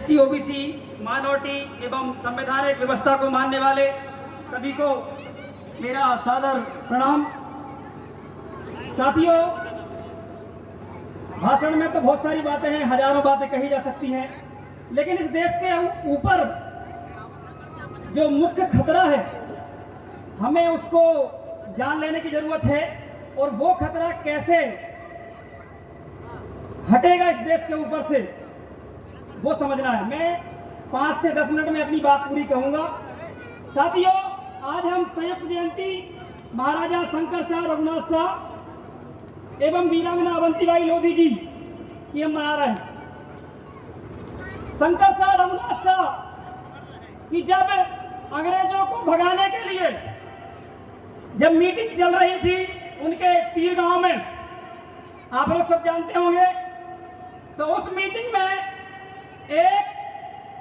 ST OBC minority एवं संवैधानिक व्यवस्था को मानने वाले सभी को मेरा सादर प्रणाम। साथियों, भाषण में तो बहुत सारी बातें हैं, हजारों बातें कही जा सकती हैं, लेकिन इस देश के ऊपर जो मुख्य खतरा है हमें उसको जान लेने की जरूरत है और वो खतरा कैसे हटेगा इस देश के ऊपर से वो समझना है। मैं 5 से 10 मिनट में अपनी बात पूरी कहूंगा। साथियों, आज हम संयुक्त जयंती महाराजा शंकर शाह रघुनाथ शाह एवं वीरांगना अवंतीबाई लोधी जी की हम मना रहे हैं। शंकर शाह रघुनाथ शाह की जब अंग्रेजों को भगाने के लिए जब मीटिंग चल रही थी उनके तीर गांव में, आप लोग सब जानते होंगे, तो उस मीटिंग में एक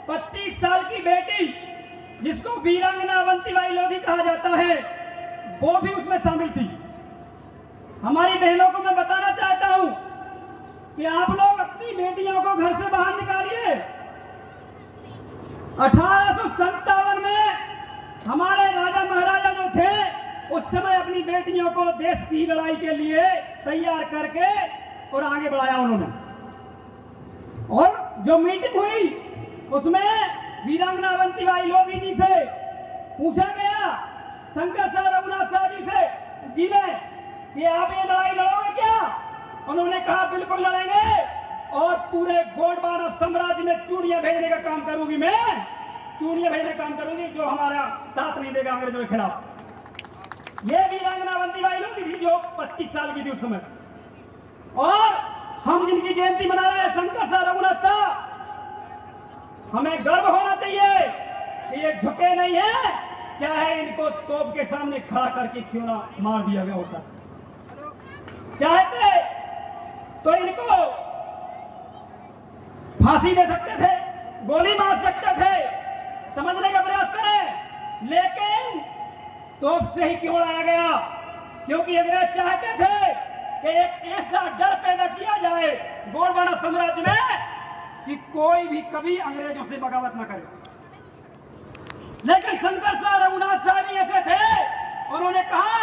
25 साल की बेटी जिसको वीरांगना अवंतीबाई लोधी कहा जाता है वो भी उसमें शामिल थी। हमारी बहनों को मैं बताना चाहता हूं कि आप लोग अपनी बेटियों को घर से बाहर निकालिए। 1857 में हमारे राजा महाराजा जो थे उस समय अपनी बेटियों को देश की लड़ाई के लिए तैयार करके और आगे बढ़ाया उन्होंने। और जो मीटिंग हुई उसमें वीरांगना अवंतीबाई लोधी जी से पूछा गया, शंकर शाह रघुनाथ शाह जी ने कि आप ये लड़ाई लड़ोगे क्या? उन्होंने कहा बिल्कुल लड़ेंगे और पूरे गोंडवाना साम्राज्य में चूड़ियां भेजने का काम करूंगी, मैं चूड़ियां भेजने का काम करूंगी जो हमारा साथ नहीं देगा अंग्रेजों के खिलाफ। ये वीरांगना अवंतीबाई लोधी थी जो 25 साल की थी उस समय। और हम जिनकी जयंती मना रहे हैं शंकर शाह रघुनाथ शाह, हमें गर्व होना चाहिए कि ये झुके नहीं है, चाहे इनको तोप के सामने खड़ा करके क्यों ना मार दिया गया हो सकता। चाहते तो इनको फांसी दे सकते थे, गोली मार सकते थे, समझने का प्रयास करें, लेकिन तोप से ही क्यों लाया गया? क्योंकि अंग्रेज चाहते थे कि एक ऐसा डर पैदा किया जाए गोंडवाना साम्राज्य में कि कोई भी कभी अंग्रेजों से बगावत न करे। लेकिन शंकर शाह रघुनाथ शाह भी ऐसे थे, उन्होंने कहा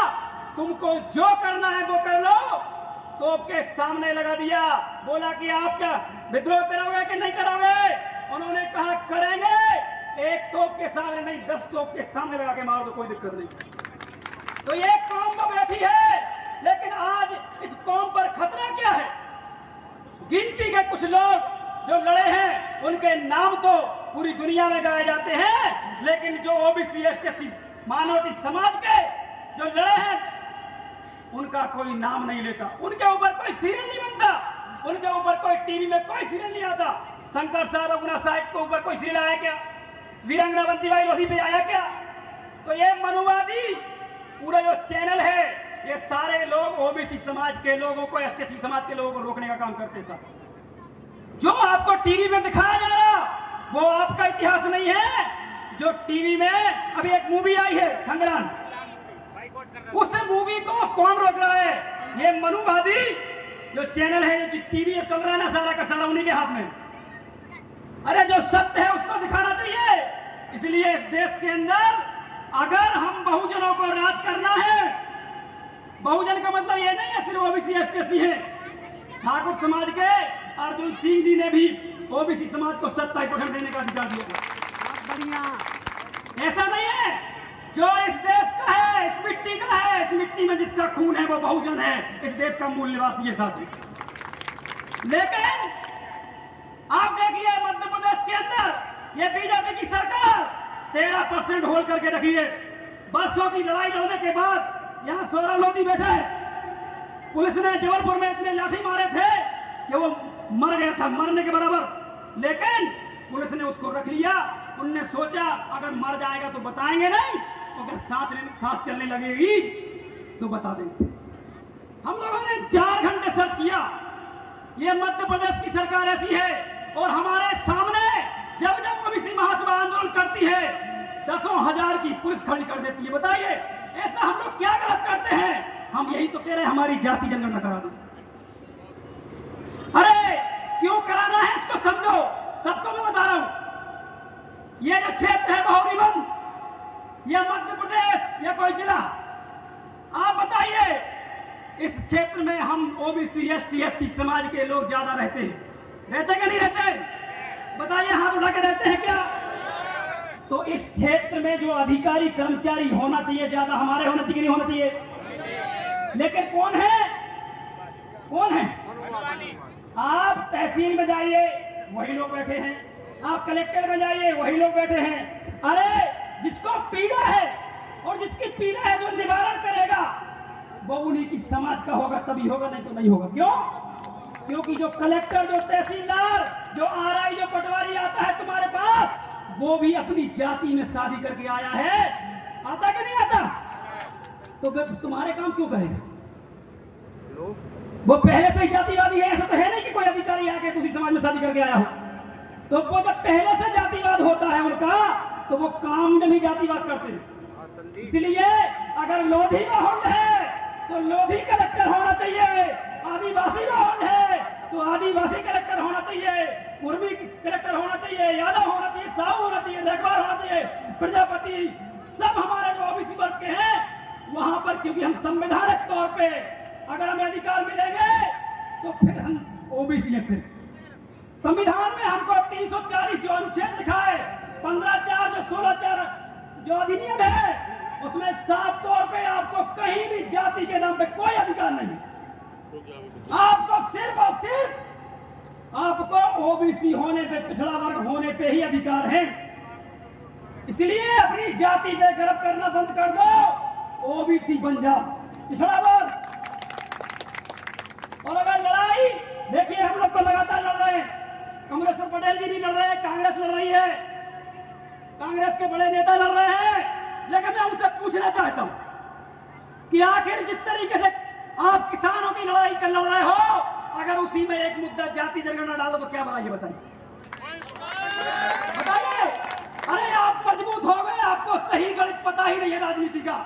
तुमको जो करना है वो कर लो। तोप के सामने लगा दिया, बोला कि आप क्या विद्रोह कराओगे कि नहीं कराओगे? उन्होंने कहा करेंगे, एक तोप के सामने नहीं 10 तोप के सामने लगा के मार दो, कोई दिक्कत नहीं। तो ये कौम तो बैठी है, लेकिन आज इस कौम पर खतरा क्या है? गिनती के कुछ लोग जो लड़े हैं उनके नाम तो पूरी दुनिया में गाए जाते हैं, लेकिन जो ओबीसी एसटी माइनॉरिटी समाज के जो लड़े हैं उनका कोई नाम नहीं लेता, उनके ऊपर कोई सीरियल नहीं बनता, उनके ऊपर कोई टीवी में कोई सीरियल नहीं आता। शंकर शाह रघुनाथ साहब के ऊपर कोई सीरियल आया क्या? वीरांगना अवंतीबाई लोधी पे आया क्या? तो ये मनुवादी पूरा जो चैनल है ये सारे लोग ओबीसी समाज के लोगों को, एसटी समाज के लोगों को रोकने का काम करते हैं। जो आपको टीवी में दिखाया जा रहा वो आपका इतिहास नहीं है। जो टीवी में अभी एक मूवी आई है खंगरान, उस मूवी को कौन रोक रहा है? ये मनुवादी जो चैनल है, जो टीवी चल रहा है ना, सारा का सारा उन्हीं के हाथ में। अरे जो सत्य है उसको दिखाना चाहिए। इसलिए इस देश के अंदर अगर हम बहुजनों को राज करना है, बहुजन का मतलब ये नहीं है सिर्फ ओबीसी एसटी है। ठाकुर समाज के अर्जुन सिंह जी ने भी ओबीसी समाज को 27% देने का अधिकार दिया। ऐसा नहीं है, जो इस देश का है, इस मिट्टी का है, इस मिट्टी में जिसका खून है वो बहुजन है, इस देश का मूल निवासी है साथी। लेकिन आप देखिए मध्य प्रदेश के अंदर ये बीजेपी की सरकार 13% होल्ड करके रखी है। बरसों की लड़ाई लड़ने के बाद यहाँ सौरभ लोधी बैठा है। पुलिस ने जबलपुर में इतने लाठी मारे थे कि वो मर गया था, मरने के बराबर, लेकिन पुलिस ने उसको रख लिया। उनने सोचा अगर मर जाएगा तो बताएंगे नहीं, अगर सांस चलने लगेगी तो बता देंगे। हम लोगों ने 4 घंटे सर्च किया। ये मध्य प्रदेश की सरकार ऐसी है और हमारे सामने जब जब ओबीसी महासभा आंदोलन करती है 10,000 की पुलिस खड़ी कर देती है। बताइए ऐसा हम लोग क्या गलत करते हैं? हम यही तो कह रहे हैं हमारी जाति जनगणना करा दो। अरे क्यों कराना है इसको समझो। सबको मैं बता रहा हूं, ये जो क्षेत्र है बहुरीबंद, ये मध्य प्रदेश, ये कोई जिला, आप बताइए इस क्षेत्र में हम ओबीसी एसटी एससी समाज के लोग ज्यादा रहते हैं, रहते कि नहीं रहते? बताइए, हाथ उठा के रहते हैं क्या? तो इस क्षेत्र में जो अधिकारी कर्मचारी होना चाहिए ज्यादा हमारे होना चाहिए, नहीं होना चाहिए? लेकिन कौन है, कौन है? आप तहसील में जाइए वही लोग बैठे हैं, आप कलेक्टर में जाइए वही लोग बैठे हैं। अरे जिसको पीड़ा है और जिसकी पीड़ा है जो निवारण करेगा वो उन्हीं की समाज का होगा, तभी होगा, नहीं तो नहीं होगा। क्यों? क्योंकि जो कलेक्टर, जो तहसीलदार, जो आरआई, जो पटवारी आता है तुम्हारे पास, वो भी अपनी जाति में शादी करके आया है, आता कि नहीं आता? तो फिर तुम्हारे काम क्यों करेगा? वो पहले से ही जातिवादी है, ऐसा तो है नहीं कि कोई अधिकारी आके दूसरी समाज में शादी करके आया हो। तो वो जब पहले से जातिवाद होता है उनका, तो वो काम में भी जातिवाद करते हैं। इसलिए अगर लोधी में होल्ड है तो लोधी कलेक्टर होना चाहिए, आदिवासी में होल्ड है तो आदिवासी कलेक्टर होना चाहिए, कुर्मी कलेक्टर होना चाहिए, यादव होना चाहिए, साहू होना चाहिए, रेखवार होना चाहिए, प्रजापति, सब हमारे जो ओबीसी वर्ग के हैं वहां पर, क्योंकि हम संवैधानिक तौर पे अगर हमें अधिकार मिलेंगे तो फिर हम ओबीसी हैं। सिर्फ संविधान में हमको 340 जो अनुच्छेद लिखा है, 15(4) जो 16(4) जो अधिनियम है, उसमें साफ तौर पे आपको कहीं भी जाति के नाम पे कोई अधिकार नहीं। आपको सिर्फ और सिर्फ आपको ओबीसी होने पे, पिछड़ा वर्ग होने पे ही अधिकार है। इसलिए अपनी जाति पे गर्व करना बंद कर दो, ओबीसी बन जाओ, पिछड़ा वर्ग। और अगर लड़ाई, देखिए हम लोग तो लगातार लड़ रहे हैं, कमलेश्वर पटेल जी भी लड़ रहे हैं, कांग्रेस लड़ रही है, कांग्रेस के बड़े नेता लड़ रहे हैं। लेकिन मैं उनसे पूछना चाहता हूं कि आखिर जिस तरीके से आप किसानों की लड़ाई कर लड़ रहे हो, अगर उसी में एक मुद्दा जाति जनगणना डालो तो क्या बनाइए? बताइए, बताइए। अरे आप मजबूत हो गए, आपको सही गणित पता ही नहीं है राजनीति का।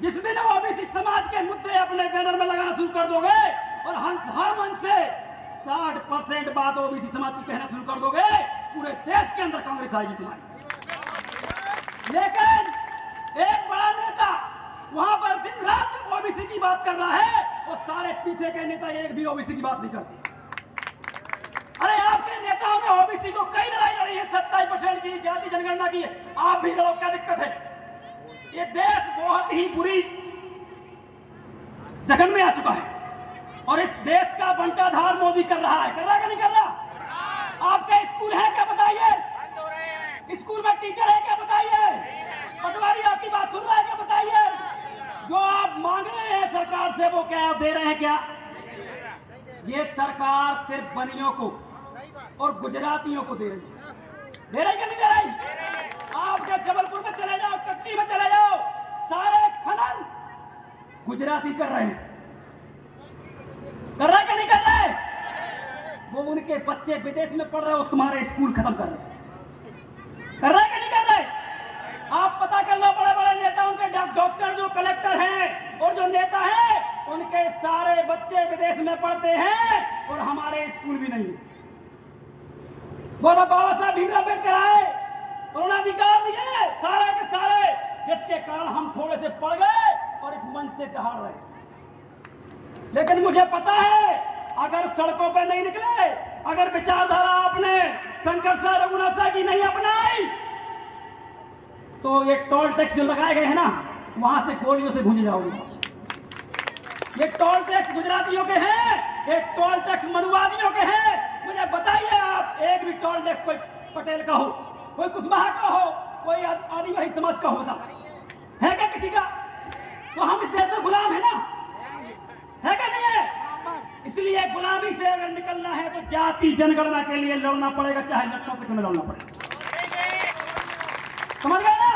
जिस दिन ओबीसी समाज के मुद्दे अपने बैनर में लगाना शुरू कर दोगे और हर मन से 60% बात ओबीसी समाज की कहना शुरू कर दोगे, पूरे देश के अंदर कांग्रेस आएगी तुम्हारी। लेकिन एक बड़ा नेता वहां पर दिन रात ओबीसी की बात कर रहा है और सारे पीछे के नेता एक भी ओबीसी की बात नहीं करते। अरे आपके नेताओं ने ओबीसी को कई लड़ाई लड़ी है, 27% की जाति जनगणना की, आप भी लड़ो, क्या दिक्कत है? ये देश बहुत ही बुरी जगन में आ चुका है और इस देश का बंटाधार मोदी कर रहा है, कर रहा है कि नहीं कर रहा? आपके स्कूल है क्या? बताइए। स्कूल में टीचर है क्या? बताइए। पटवारी आपकी बात सुन रहा है क्या? बताइए। जो आप मांग रहे हैं सरकार से वो क्या दे रहे हैं क्या? ये सरकार सिर्फ बनियों को और गुजरातियों को दे रही है, दे रही है कि नहीं दे रही? आप जब जबलपुर में चले जाओ, कटनी में चले जाओ, सारे खनन गुजराती कर रहे हैं, कर रहे कि नहीं कर रहे? वो उनके बच्चे विदेश में पढ़ रहे हो, तुम्हारे स्कूल खत्म कर रहे हैं, कर रहे कि नहीं कर रहे? आप पता कर लो, बड़े बड़े नेता, उनके डॉक्टर, जो कलेक्टर हैं और जो नेता हैं, उनके सारे बच्चे विदेश में पढ़ते हैं और हमारे स्कूल भी नहीं। बोला बाबा साहब भीमराव अम्बेडकर आए और उन्हें अधिकार दिए सारे के सारे, जिसके कारण हम थोड़े से पढ़ गए और इस मंच से दहाड़ रहे। लेकिन मुझे पता है अगर सड़कों पे नहीं निकले, अगर विचारधारा आपने शंकर शाह रघुनाथ शाह की नहीं अपनाई, तो ये टोल टैक्स जो लगाए गए हैं ना, वहां से गोलियों से भूंजे जाओगे। ये टोल टैक्स गुजरातियों के हैं, ये टोल टैक्स मनुवादियों के हैं। मुझे बताइए आप, एक भी टोल टैक्स कोई पटेल का हो, कोई कुशवाहा का हो, कोई आदिवासी समाज का हो, बता है क्या किसी का? तो हम इस देश में गुलाम है ना, है क्या नहीं है? इसलिए गुलामी से अगर निकलना है तो जाति जनगणना के लिए लड़ना पड़ेगा, चाहे लट्टों से क्यों न लड़ना पड़ेगा। समझ गए ना?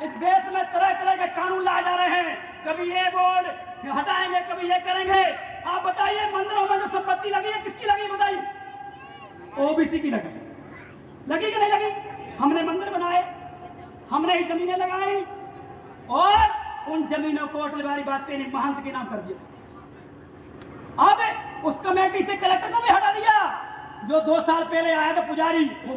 इस देश में तरह तरह के कानून लाए जा रहे हैं, कभी ये बोर्ड हटाएंगे, कभी ये करेंगे। आप बताइए, मंदिरों में जो संपत्ति लगी है किसकी लगी? बताइए। ओबीसी की लगी, लगी कि नहीं लगी? हमने मंदिर बनाए, हमने ही जमीनें लगाई और उन जमीनों को अटल बिहारी वाजपेयी ने महंत के नाम कर दिया। अब उस कमेटी से कलेक्टर को भी हटा दिया जो 2 साल पहले आया था पुजारी, वो